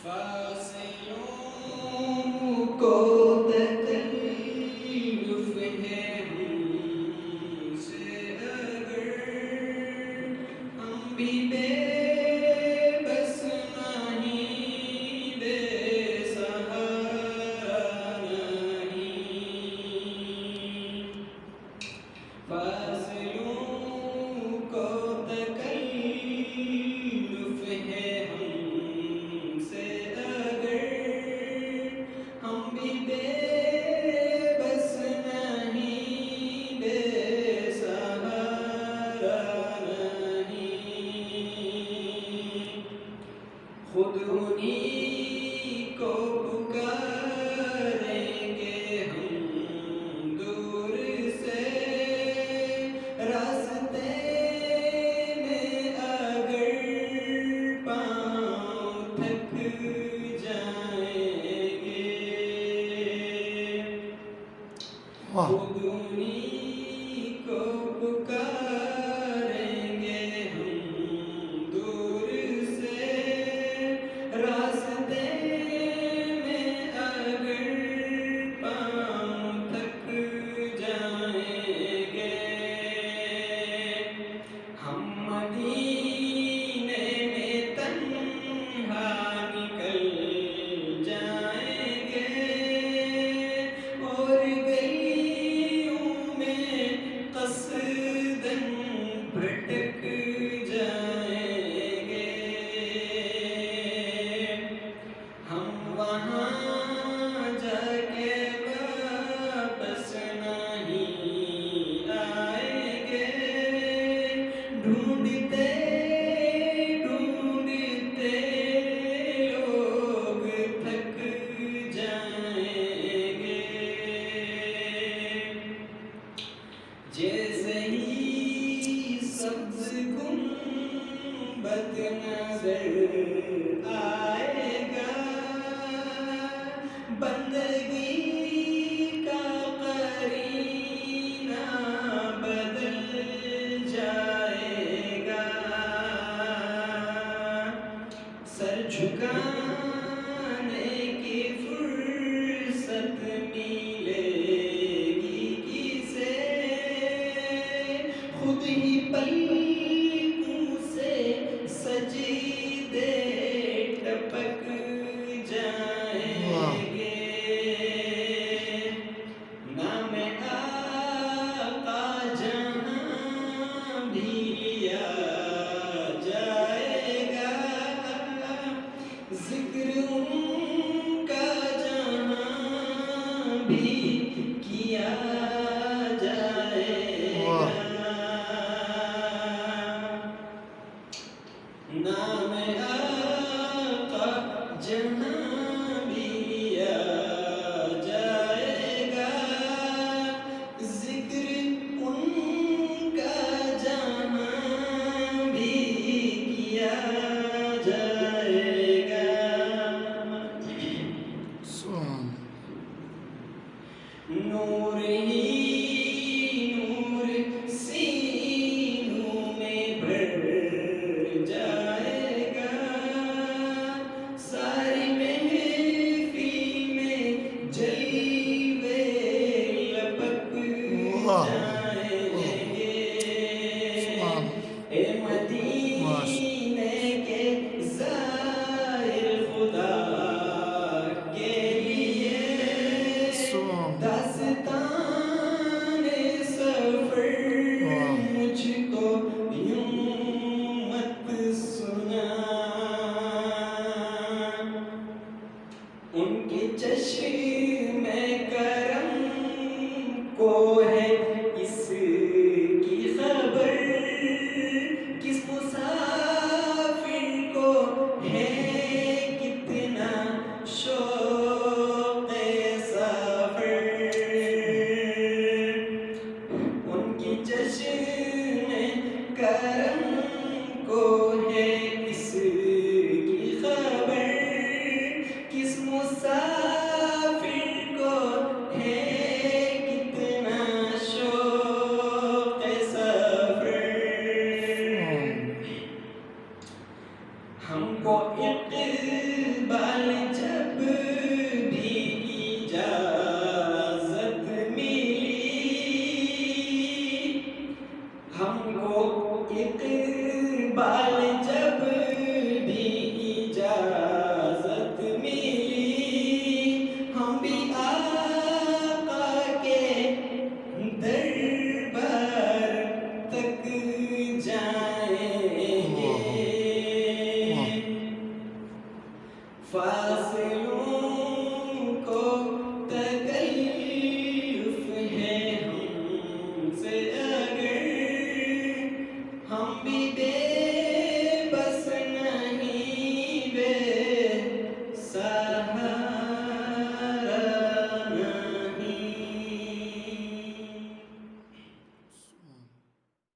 فاصلوں کو تکلف ہے ہم سے اگر ہم بھی بے بس نہیں بے سہارا نہیں فاصلوں کو تکلف ہے ہم سے اگر ہم بھی بے بس نہیں بے سہارا نہیں خود انہی کو پکاریں گے ہم دور سے راستے میں اگر پاؤں تھک جائیں گے خود انہی کو پکاریں گے ہم دور سے راستے میں اگر پاؤں تھک جائیں گے ہم مدینے میں تنہا نکل جائیں گے اور گلیوں میں قصداً بھٹک جائیں گے ہم وہاں جا کے واپس نہیں آئیں گے ڈھونڈتے ڈھونڈتے لوگ تھک جائیں گے جیسے ہی سبز گنبد نظر آئے گا بندگی کا قرینہ بدل جائے گا سر جھکانے کی فرصت ملے گی کسے خود ہی پلکوں سے سجدے ٹپک جائیں گے نام آقا جہاں بھی لیا جائے گا ذکر ان کا جہاں بھی کیا جائے گا نام آقا جہاں بھی لیا جائے گا ذکر ان کا جہاں بھی کیا جائے گا نور ہی نور سینوں میں بھر جائے گا ساری محفل میں جلوے لپک جائیں گے اے مدینے کے زائر خدا کے لیے داستان سفر مجھ کو یوں مت سنا ان کے چشم کرم کو ہے اس کی خبر کس مسافر کو ہے کتنا شوق سفر ان کی چشم کرم کو ہے اس کی خبر کس مسافر